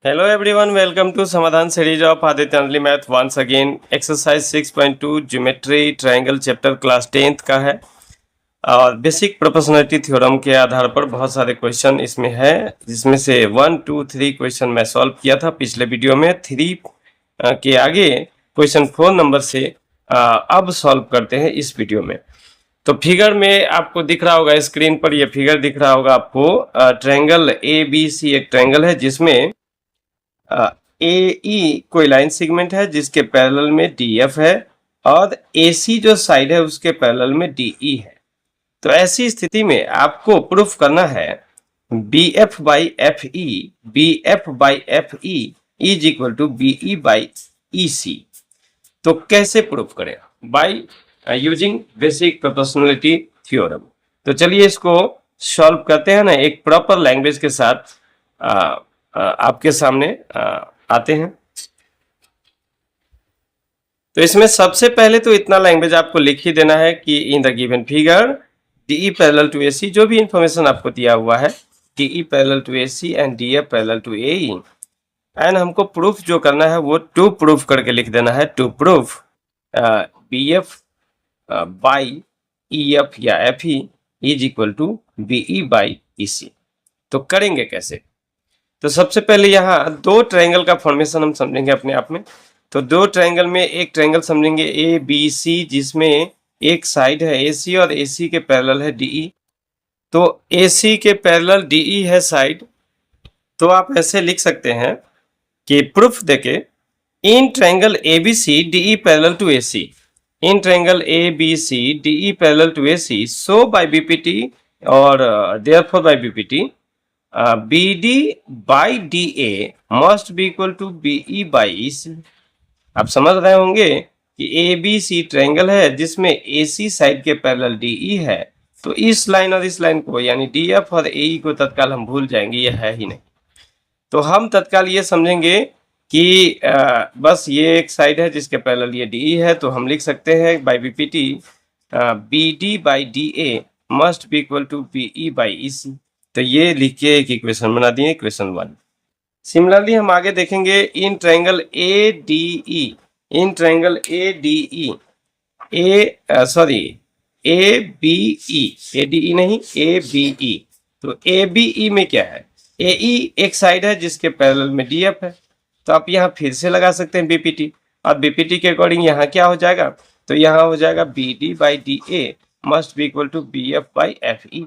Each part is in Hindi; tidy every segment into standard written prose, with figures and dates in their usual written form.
Hello everyone, welcome to Samadhan series of Aditya Only Math. Once again, exercise 6.2 geometry triangle chapter class 10th का है और बेसिक प्रोपोर्शनलिटी थ्योरम के आधार पर बहुत सारे क्वेश्चन इसमें है, जिसमें से 1, 2, 3 क्वेश्चन मैं सॉल्व किया था पिछले वीडियो में। 3 के आगे क्वेश्चन 4 नंबर से अब सॉल्व करते हैं इस वीडियो में। तो फिगर में आपको दिख रहा होगा, स्क्रीन पर ये फिगर दिख रहा होगा आपको। ट्रायंगल ABC एक ट्रायंगल है जिसमें AE कोई लाइन सेगमेंट है जिसके पैरेलल में DF है और AC जो साइड है उसके पैरेलल में DE है। तो ऐसी स्थिति में आपको प्रूफ करना है BF by FE is equal to BE by EC। तो कैसे प्रूफ करेगा? By using basic proportionality theorem. तो चलिए इसको सॉल्व करते हैं ना, एक प्रॉपर लैंग्वेज के साथ आपके सामने आते हैं। तो इसमें सबसे पहले तो इतना लैंग्वेज आपको लिख ही देना है कि in the given figure DE parallel to AC, जो भी इंफॉर्मेशन आपको दिया हुआ है, DE parallel to AC and DF parallel to AE। And हमको प्रूफ जो करना है वो टू प्रूफ करके लिख देना है, to proof BF by EF या FE is equal to BE by EC। तो करेंगे कैसे? तो सबसे पहले यहाँ दो ट्रायंगल का फॉर्मेशन हम समझेंगे अपने आप में। तो दो ट्रायंगल में एक ट्रायंगल समझेंगे ABC, जिसमें एक साइड है AC और AC के पैरेलल है DE। तो AC के पैरेलल DE है साइड। तो आप ऐसे लिख सकते हैं कि प्रूफ देके in triangle ABC DE parallel to AC, in triangle ABC DE parallel to AC, so by BPT और therefore by BPT BD by DA must be equal to BE by EC। आप समझ रहे होंगे कि ABC ट्रायंगल है जिसमें AC साइड के पैरेलल DE है। तो इस लाइन और इस लाइन को यानी DF और AE को तत्काल हम भूल जाएंगे, ये है ही नहीं। तो हम तत्काल ये समझेंगे कि बस ये एक साइड है जिसके पैरेलल ये DE है। तो हम लिख सकते हैं by BPT BD by DA must be equal to BE by EC। तो ये लिख के एक इक्वेशन बना दिए, इक्वेशन 1। सिमिलरली हम आगे देखेंगे in triangle ADE, in triangle ADE ABE नहीं, ABE। तो ABE में क्या है? AE एक साइड है जिसके पैरेलल में DF है। तो आप यहाँ फिर से लगा सकते हैं BPT, और BPT के अकॉर्डिंग यहाँ क्या हो जाएगा? तो यहाँ हो जाएगा BD by DA must be equal to BF by FE।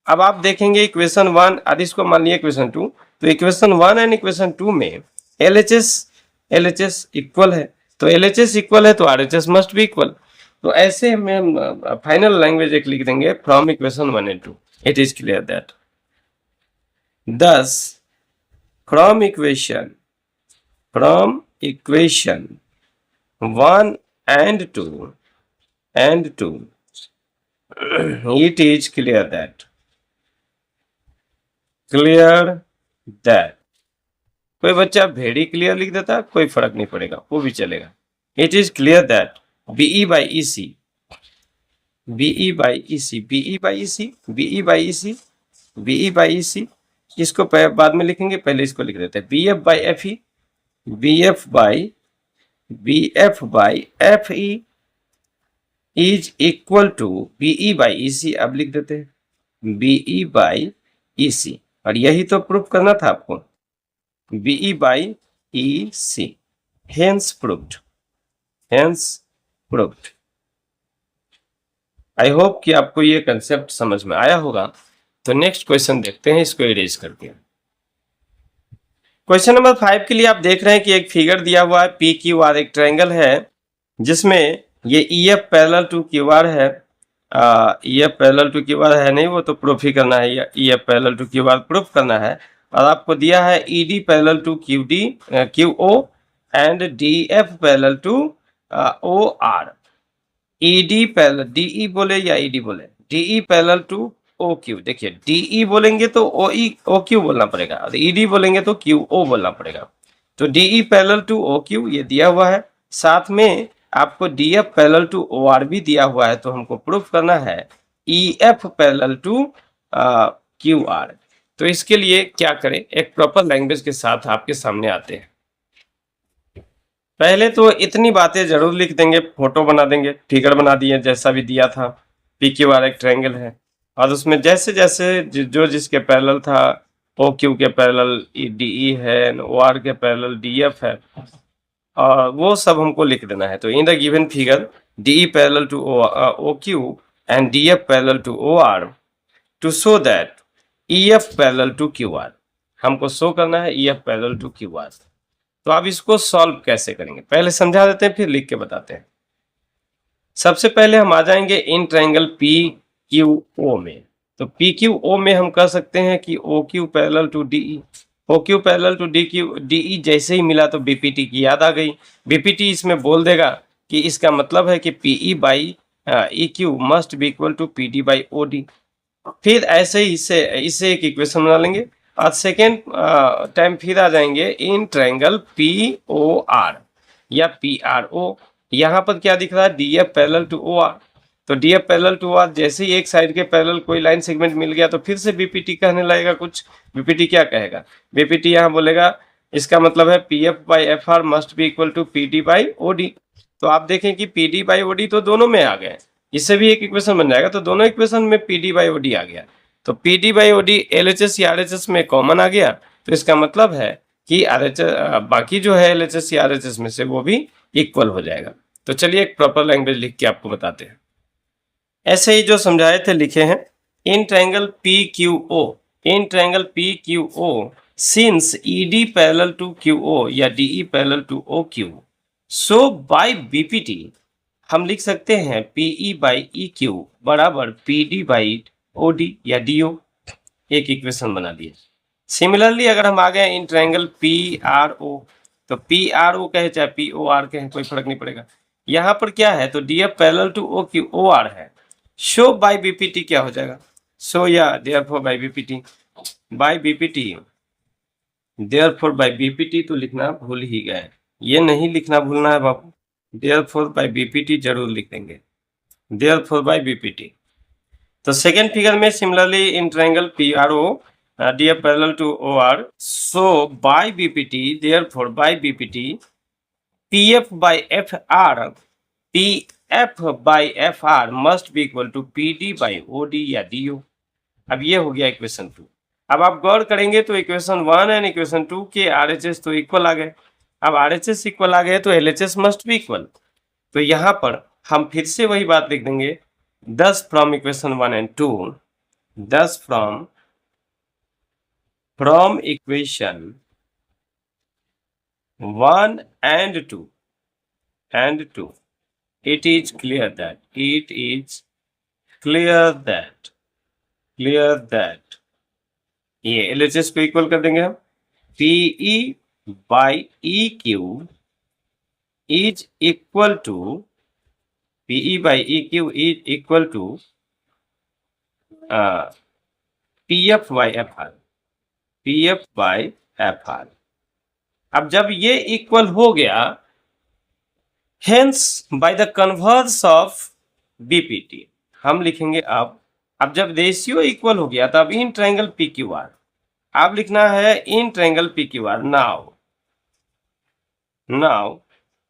अब आप देखेंगे इक्वेशन 1 और इसको मान लिया इक्वेशन 2। तो इक्वेशन 1 एंड इक्वेशन 2 में LHS इक्वल है। तो LHS इक्वल है तो RHS मस्ट बी इक्वल। तो ऐसे हम फाइनल लैंग्वेज एक लिख देंगे from equation 1 and 2। It is clear that thus from equation 1 and 2 it is clear that कोई बच्चा भेड़ी क्लियर लिख देता, कोई फर्क नहीं पड़ेगा, वो भी चलेगा। It is clear that BE by EC इसको बाद में लिखेंगे, पहले इसको लिख देते हैं BF by FE is equal to BE by EC। अब लिख देते हैं BE बाई EC, और यही तो प्रूफ करना था आपको, BE by EC। Hence proved. I hope कि आपको ये कंसेप्ट समझ में आया होगा। तो नेक्स्ट क्वेश्चन देखते हैं, इसको इरेज करके। क्वेश्चन नंबर 5 के लिए आप देख रहे हैं कि एक फिगर दिया हुआ है PQR, एक ट्रायंगल है जिसमें ये EF पैरेलल टू QR है। EF पैरेलल टू QR है नहीं, वो तो प्रूफ ही करना है, EF parallel to QR proof करना है। और आपको दिया है ED parallel to QO and DF parallel to OR। ED parallel DE बोले या ED बोले, DE पैरेलल टू OQ। देखिए DE बोलेंगे तो OQ बोलना पड़ेगा, और ED बोलेंगे तो QO बोलना पड़ेगा। तो DE पैरेलल टू OQ ये दिया हुआ है, साथ में आपको DF पैरेलल टू OR भी दिया हुआ है। तो हमको प्रूफ करना है EF पैरेलल टू QR। तो इसके लिए क्या करें, एक प्रॉपर लैंग्वेज के साथ आपके सामने आते हैं। पहले तो इतनी बातें जरूर लिख देंगे, फोटो बना देंगे, फिगर बना दिए जैसा भी दिया था। पी क्यू आर एक ट्रायंगल है और उसमें जैसे जैसे जो जिसके पैरेलल था, ओ क्यू के पैरेलल डी ई है, ओ आर के पैरेलल डी एफ है, और वो सब हमको लिख देना है। तो in the given figure D E parallel to O Q and D F parallel to O R to show that E F parallel to Q R, हमको शो करना है ई F parallel to Q R. तो आप इसको सॉल्व कैसे करेंगे, पहले समझा देते हैं फिर लिख के बताते हैं। सबसे पहले हम आ जाएंगे in triangle P Q O में। तो पी क्यू ओ में हम कह सकते हैं कि O Q parallel to D E, O Q parallel to D Q, D E जैसे ही मिला तो बीपीटी की याद आ गई। बीपीटी इसमें बोल देगा कि इसका मतलब है कि PE by E Q must be equal to P D by O D. फिर ऐसे ही इससे एक इक्वेशन बना लेंगे और सेकेंड टाइम फिर आ जाएंगे in triangle P O R या पी आर ओ। यहाँ पर क्या दिख रहा है, D F parallel to O R. तो D F parallel to R जैसे ही एक साइड के पैरेलल कोई लाइन सेगमेंट मिल गया तो फिर से बीपीटी कहने लगेगा कुछ। बीपीटी क्या कहेगा, बीपीटी यहाँ बोलेगा इसका मतलब है P F by F R must be equal to P D by O D. तो आप देखें कि P D by O D तो दोनों में आ गए, इससे भी एक इक्वेशन बन जाएगा। तो दोनों इक्वेशन में P D by O D आ गया। तो P D by O D L H S या आर एच एस में कॉमन आ गया। तो इसका मतलब है कि आर एच बाकी जो है एल एच एस या आर एच एस में से वो भी इक्वल हो जाएगा। तो चलिए एक प्रॉपर लैंग्वेज लिख के आपको बताते हैं। ऐसे ही जो समझाए थे लिखे हैं, in triangle P Q O, in triangle P Q O since E D parallel to Q O या D E parallel to O Q, so by BPT हम लिख सकते हैं पीई बाई ई क्यू बराबर P D by O D या डी ओ। एक इक्वेशन बना दिए। सिमिलरली अगर हम आ गए in triangle P R O, तो पी आर ओ कहे चाहे पी ओ आर कहे कोई फर्क नहीं पड़ेगा। यहाँ पर क्या है, तो D F parallel to O Q O R है। शो बाई बीपीटी क्या हो जाएगा, शो या therefore by BPT, by BPT, therefore by BPT तो लिखना भूल ही गए, ये नहीं लिखना भूलना है बाबू। देयरफॉर बाई बीपीटी जरूर लिख देंगे, देयरफॉर बाई बीपीटी। तो सेकेंड फिगर में similarly in triangle P R O D F parallel to O R, so by BPT therefore by BPT P F by F R, P F by F R must be equal to P D by O D या डी ओ। अब ये हो गया इक्वेशन 2। अब आप गौर करेंगे तो इक्वेशन 1 एंड इक्वेशन 2 के आर एच एस तो इक्वल आ गए। अब आर एच एस इक्वल आ गए तो L H S must be equal. तो यहाँ पर हम फिर से वही बात लिख देंगे, दस फ्रॉम इक्वेशन 1 एंड 2, दस from equation 1 and 2 it is clear that ये LHS को इक्वल कर देंगे हम, PE by EQ is equal to PE by EQ is equal to PF by FR, PF by FR। अब जब ये इक्वल हो गया, hence by the converse of BPT हम लिखेंगे अब जब रेशियो इक्वल हो गया तब in triangle P Q R, अब लिखना है in triangle P Q R. Now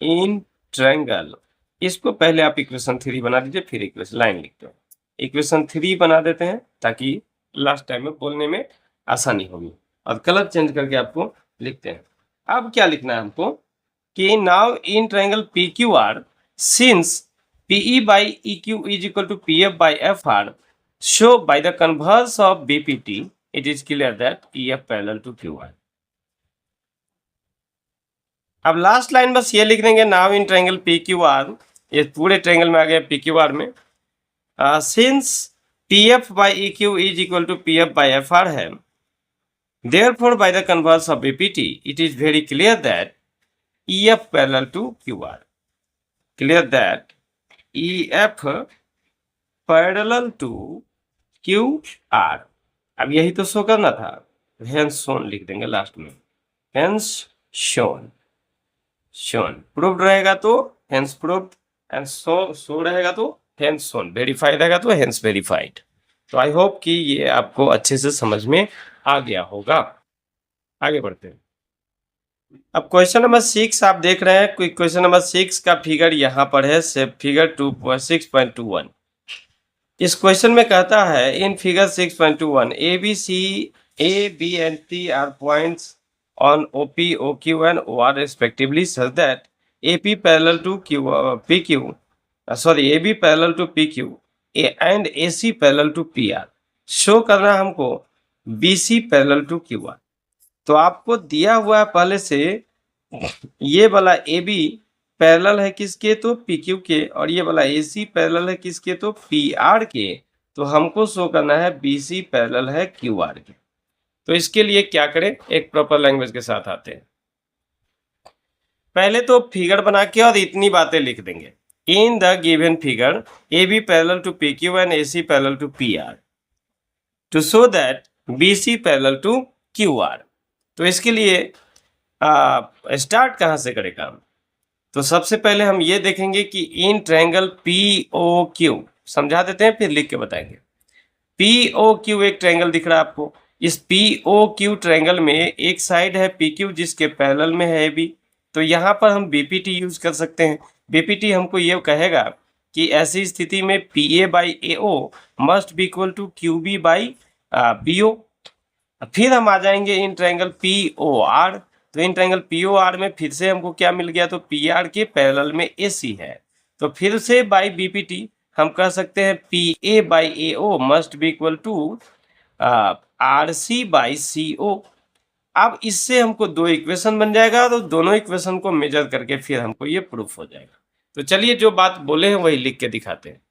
in triangle, इसको पहले आप इक्वेशन 3 बना दीजिए फिर इक्वेशन लाइन लिखते हो। इक्वेशन 3 बना देते हैं ताकि लास्ट टाइम में बोलने में आसानी होगी, और कलर चेंज करके आपको लिखते हैं। अब क्या लिखना है हमको कि now in triangle P Q R since PE by E Q is equal to P F by F R, so by the converse of BPT it is clear that E F parallel to Q R. अब लास्ट लाइन बस ये लिख देंगे, now in triangle P Q R, ये पूरे ट्रायंगल में आ गया पी क्यू आर में, since P F by E Q is equal to P F by F R है, therefore by the converse of BPT it is very clear that EF parallel to QR, clear that EF parallel to QR। अब यही तो शो करना था, hence shown लिख देंगे लास्ट में, hence shown प्रूव्ड रहेगा तो hence proved and so रहेगा तो hence shown, वेरीफाइड रहेगा तो hence verified। तो आई होप कि ये आपको अच्छे से समझ में आ गया होगा। आगे बढ़ते हैं। अब क्वेश्चन नंबर 6 आप देख रहे हैं, क्वेश्चन नंबर 6 का फिगर यहाँ पर है, फिगर 6.21। इस क्वेश्चन में कहता है in figure 6.21 A B and C are points on OP O Q and O R respectively such that AP parallel to PQ, sorry AB parallel to PQ and AC parallel to PR। Show करना हमको BC पैरेलल टू QR। तो आपको दिया हुआ है पहले से ये वाला AB पैरेलल है किसके, तो PQ के, और ये वाला AC पैरेलल है किसके, तो PR के। तो हमको शो करना है BC पैरेलल है QR के। तो इसके लिए क्या करें, एक प्रॉपर लैंग्वेज के साथ आते हैं। पहले तो फिगर बना के और इतनी बातें लिख देंगे, in the given figure AB parallel to PQ and AC parallel to PR to show that BC parallel to QR। तो इसके लिए स्टार्ट कहाँ से करें काम, तो सबसे पहले हम ये देखेंगे कि इन ट्रायंगल POQ, समझा देते हैं फिर लिख के बताएंगे। POQ एक ट्रायंगल दिख रहा है आपको, इस POQ ट्रायंगल में एक साइड है PQ जिसके पैरेलल में है AB। तो यहाँ पर हम BPT यूज कर सकते हैं। BPT हमको ये कहेगा कि ऐसी स्थिति में PA by AO must be equal to QB by BO। फिर हम आ जाएंगे इन ट्रायंगल POR। तो इन ट्रायंगल POR में फिर से हमको क्या मिल गया, तो PR के पैरेलल में AC है। तो फिर से बाई BPT हम कह सकते हैं PA by AO must be equal to RC by CO। अब इससे हमको दो इक्वेशन बन जाएगा, तो दोनों इक्वेशन को मेजर करके फिर हमको ये प्रूफ हो जाएगा। तो चलिए जो बात बोले हैं वही लिख के दिखाते हैं।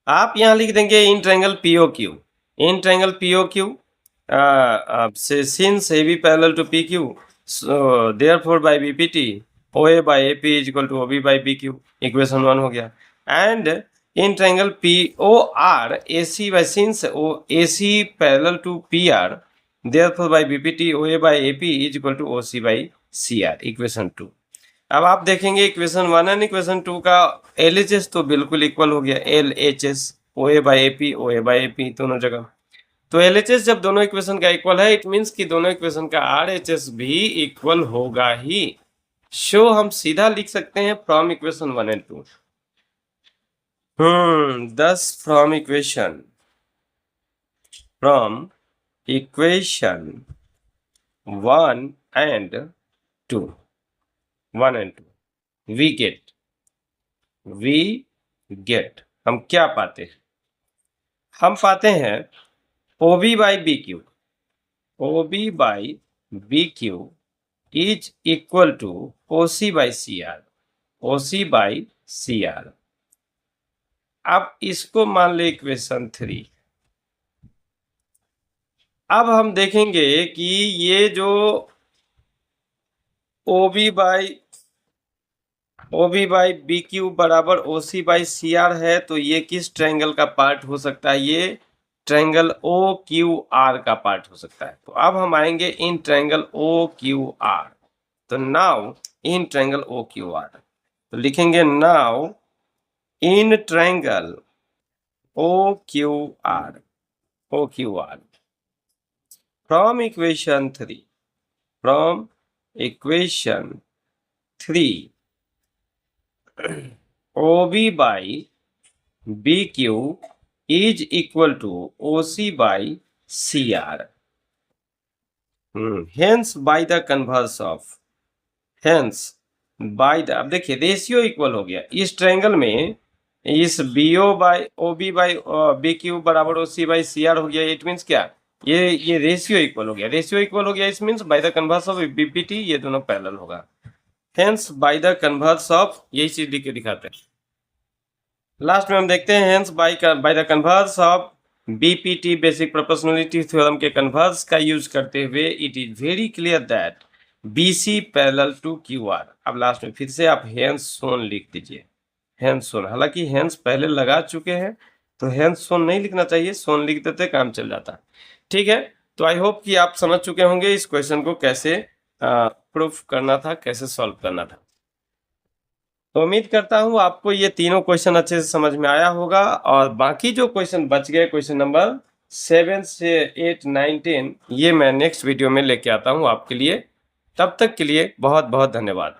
आप यहाँ लिख देंगे in triangle POQ, in triangle POQ since AB parallel to PQ, so therefore by BPT OA by AP is equal to OB by BQ, equation 1 हो गया। And in triangle POR AC by since AC parallel to PR, therefore by BPT OA by AP is equal to OC by CR, equation 2। अब आप देखेंगे इक्वेशन 1 एंड इक्वेशन 2 का LHS तो बिल्कुल इक्वल हो गया, LHS OA by AP OA by AP दोनों जगह। तो LHS जब दोनों इक्वेशन का इक्वल है, इट मीन्स कि दोनों इक्वेशन का RHS भी इक्वल होगा ही। शो हम सीधा लिख सकते हैं from equation 1 and 2। thus from equation 1 and 2 we get हम क्या पाते हैं, हम पाते हैं OB by BQ, OB by BQ is equal to OC by CR, OC by CR। अब इसको मान ले इक्वेशन 3। अब हम देखेंगे कि ये जो OB by BQ बराबर OC by CR है, तो ये किस ट्रायंगल का पार्ट हो सकता है, ये ट्रायंगल OQR का पार्ट हो सकता है। तो अब हम आएंगे इन ट्रायंगल OQR। तो नाउ इन ट्रायंगल OQR तो लिखेंगे now in triangle OQR from equation 3 OB by BQ is equal to OC by CR। hence by the converse of, अब देखिए रेशियो इक्वल हो गया इस ट्रायंगल में, इस BO by OB by BQ बराबर OC बाई CR हो गया। इट मीन्स क्या, ये रेशियो इक्वल हो गया, रेशियो इक्वल हो गया। इस means by the converse of BPT ये दोनों पैरेलल होगा। Hence by the converse of, यही चीज लिख के दिखाते हैं। लास्ट में हम देखते हैं hence by the converse of BPT basic proportionality theorem के कन्वर्स का यूज करते हुए it is very clear that BC parallel to QR। अब लास्ट में फिर से आप हेंस सोन लिख दीजिए, हेंस सोन। हालांकि हेंस पहले लगा चुके हैं तो हेंस सोन नहीं लिखना चाहिए, सोन लिख देते काम चल जाता। ठीक है, तो आई होप कि आप समझ चुके होंगे इस क्वेश्चन को कैसे प्रूफ करना था, कैसे सॉल्व करना था। तो उम्मीद करता हूं आपको ये तीनों क्वेश्चन अच्छे से समझ में आया होगा, और बाकी जो क्वेश्चन बच गए क्वेश्चन नंबर 7 से 8, 9, 10 ये मैं नेक्स्ट वीडियो में लेके आता हूँ आपके लिए। तब तक के लिए बहुत बहुत धन्यवाद।